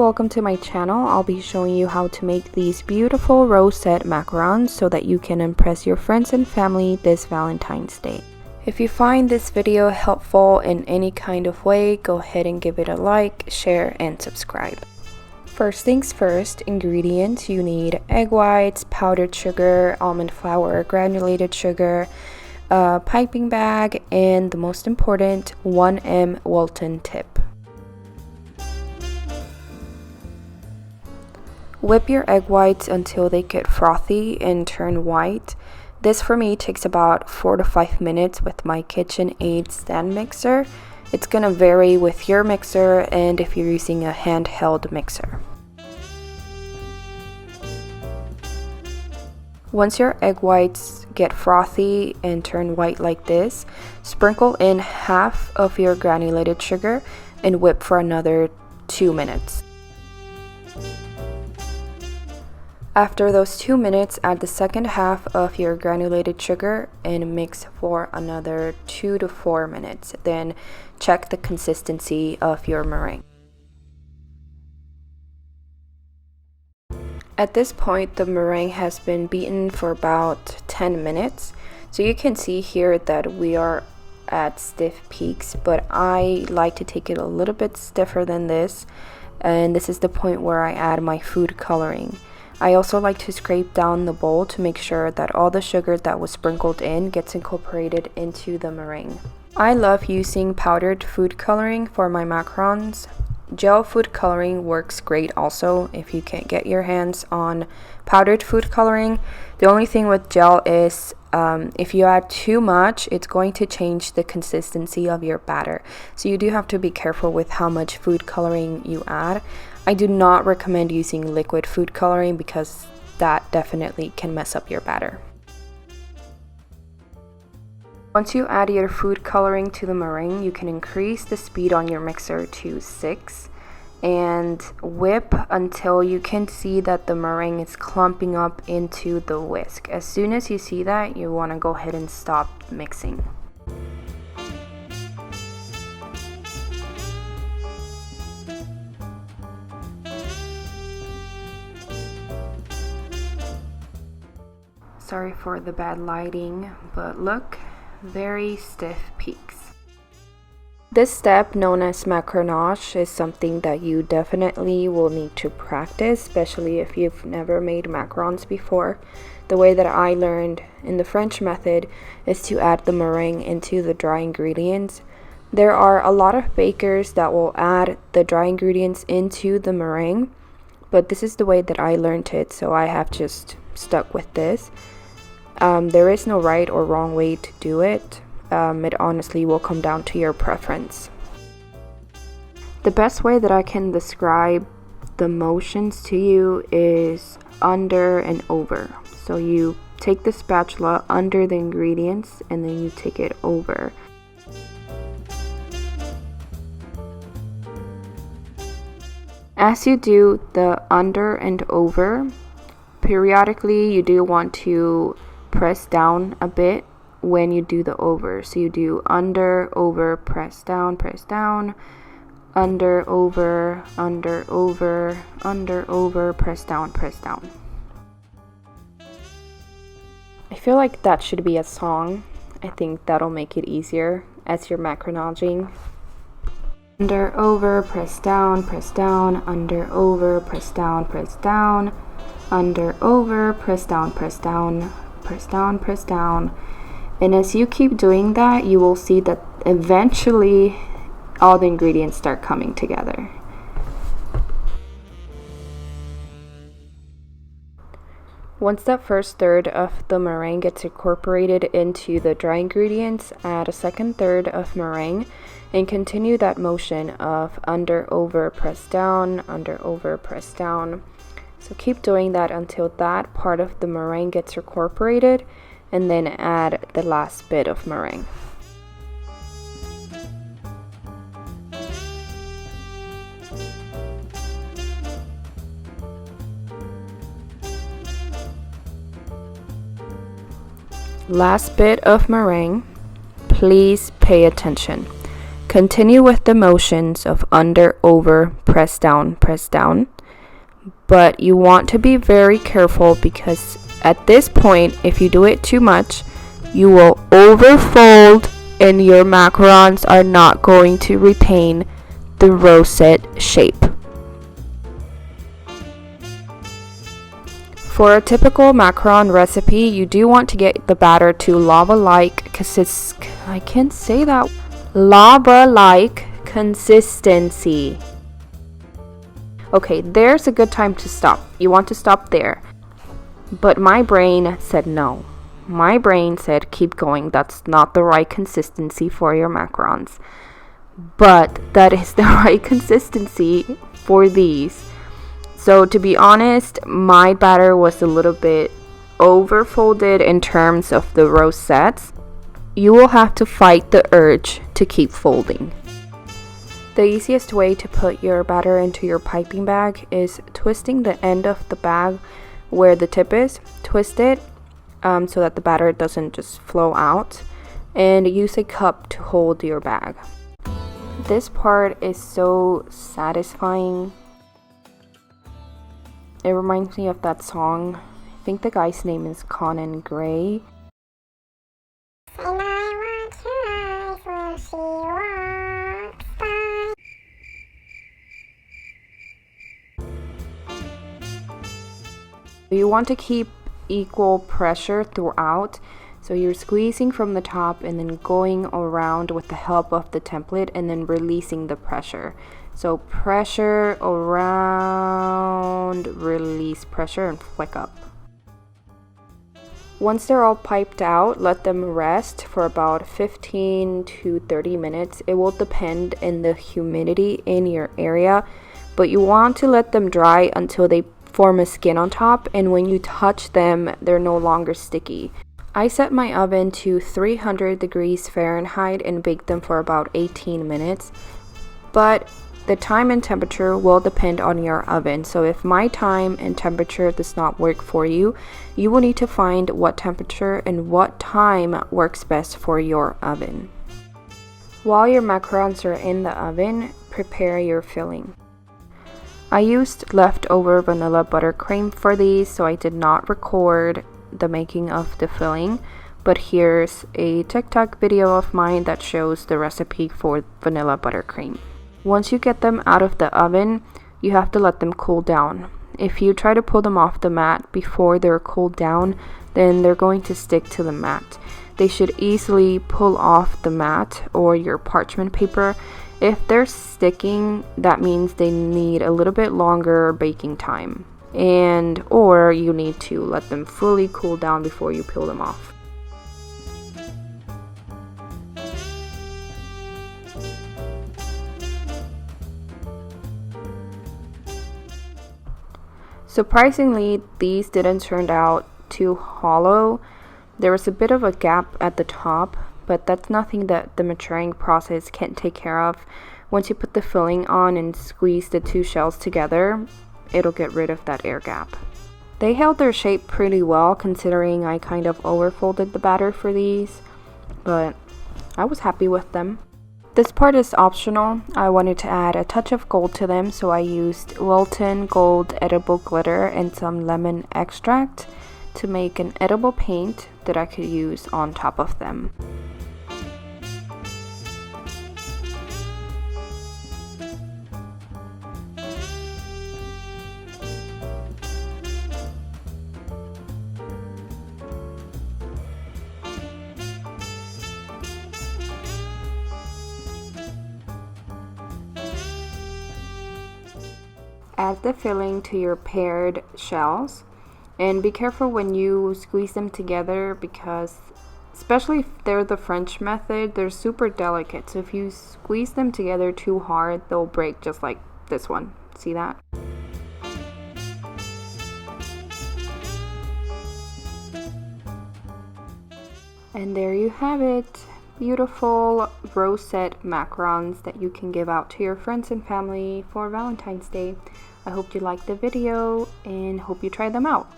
welcome to my channel. I'll be showing you how to make these beautiful rosette macarons so that you can impress your friends and family this Valentine's Day. If you find this video helpful in any kind of way, go ahead and give it a like, share, and subscribe. First things first, ingredients: you need egg whites, powdered sugar, almond flour, granulated sugar, a piping bag, and the most important, 1M Wilton tip. Whip your egg whites until they get frothy and turn white. This for me takes about 4 to 5 minutes with my KitchenAid stand mixer. It's gonna vary with your mixer and if you're using a handheld mixer. Once your egg whites get frothy and turn white like this, sprinkle in half of your granulated sugar and whip for another 2 minutes. After those 2 minutes, add the second half of your granulated sugar and mix for another 2 to 4 minutes. Then check the consistency of your meringue. At this point, the meringue has been beaten for about 10 minutes. So you can see here that we are at stiff peaks, but I like to take it a little bit stiffer than this. And this is the point where I add my food coloring. I also like to scrape down the bowl to make sure that all the sugar that was sprinkled in gets incorporated into the meringue. I love using powdered food coloring for my macarons. Gel food coloring works great also if you can't get your hands on powdered food coloring. The only thing with gel is if you add too much, it's going to change the consistency of your batter. So you do have to be careful with how much food coloring you add. I do not recommend using liquid food coloring because that definitely can mess up your batter. Once you add your food coloring to the meringue, you can increase the speed on your mixer to 6 and whip until you can see that the meringue is clumping up into the whisk. As soon as you see that, you want to go ahead and stop mixing. Sorry for the bad lighting, but look, very stiff peaks. This step, known as macronutch, is something that you definitely will need to practice, especially if you've never made macarons before. The way that I learned in the French method is to add the meringue into the dry ingredients. There are a lot of bakers that will add the dry ingredients into the meringue, but this is the way that I learned it, so I have just stuck with this. There is no right or wrong way to do it. It honestly will come down to your preference. The best way that I can describe the motions to you is under and over. So you take the spatula under the ingredients and then you take it over. As you do the under and over, periodically you do want to press down a bit when you do the over. So you do under, over, press down, under, over, under, over, under, over, press down, press down. I feel like that should be a song. I think that'll make it easier as you're macronaging. Under, over, press down, under, over, press down, under, over, press down, press down. And as you keep doing that, you will see that eventually all the ingredients start coming together. Once that first third of the meringue gets incorporated into the dry ingredients, add a second third of meringue and continue that motion of under, over, press down, under, over, press down. So keep doing that until that part of the meringue gets incorporated, and then add the last bit of meringue. Last bit of meringue. Please pay attention. Continue with the motions of under, over, press down, but you want to be very careful because at this point, if you do it too much, you will overfold and your macarons are not going to retain the rosette shape. For a typical macaron recipe, you do want to get the batter to lava-like lava-like consistency. Okay, there's a good time to stop. You want to stop there. But my brain said no. My brain said keep going. That's not the right consistency for your macarons. But that is the right consistency for these. So to be honest, my batter was a little bit overfolded in terms of the rosettes. You will have to fight the urge to keep folding. The easiest way to put your batter into your piping bag is twisting the end of the bag where the tip is. Twist it so that the batter doesn't just flow out, and use a cup to hold your bag. This part is so satisfying. It reminds me of that song. I think the guy's name is Conan Gray. And I watch her eyes while she walks by. You want to keep equal pressure throughout. So you're squeezing from the top and then going around with the help of the template and then releasing the pressure. So pressure around, release pressure, and flick up. Once they're all piped out, let them rest for about 15 to 30 minutes. It will depend on the humidity in your area, but you want to let them dry until they form a skin on top, and when you touch them, they're no longer sticky. I set my oven to 300 degrees Fahrenheit and baked them for about 18 minutes, but the time and temperature will depend on your oven. So if my time and temperature does not work for you, you will need to find what temperature and what time works best for your oven. While your macarons are in the oven, prepare your filling. I used leftover vanilla buttercream for these, so I did not record the making of the filling, but here's a TikTok video of mine that shows the recipe for vanilla buttercream. Once you get them out of the oven, you have to let them cool down. If you try to pull them off the mat before they're cooled down, then they're going to stick to the mat. They should easily pull off the mat or your parchment paper. If they're sticking, that means they need a little bit longer baking time, or you need to let them fully cool down before you peel them off. Surprisingly, these didn't turn out too hollow. There was a bit of a gap at the top, but that's nothing that the maturing process can't take care of. Once you put the filling on and squeeze the two shells together, it'll get rid of that air gap. They held their shape pretty well considering I kind of overfolded the batter for these, but I was happy with them. This part is optional. I wanted to add a touch of gold to them, so I used Wilton Gold edible glitter and some lemon extract to make an edible paint that I could use on top of them. Add the filling to your paired shells, and be careful when you squeeze them together because, especially if they're the French method, they're super delicate. So if you squeeze them together too hard, they'll break, just like this one. See that? And there you have it. Beautiful rosette macarons that you can give out to your friends and family for Valentine's Day. I hope you liked the video and hope you try them out.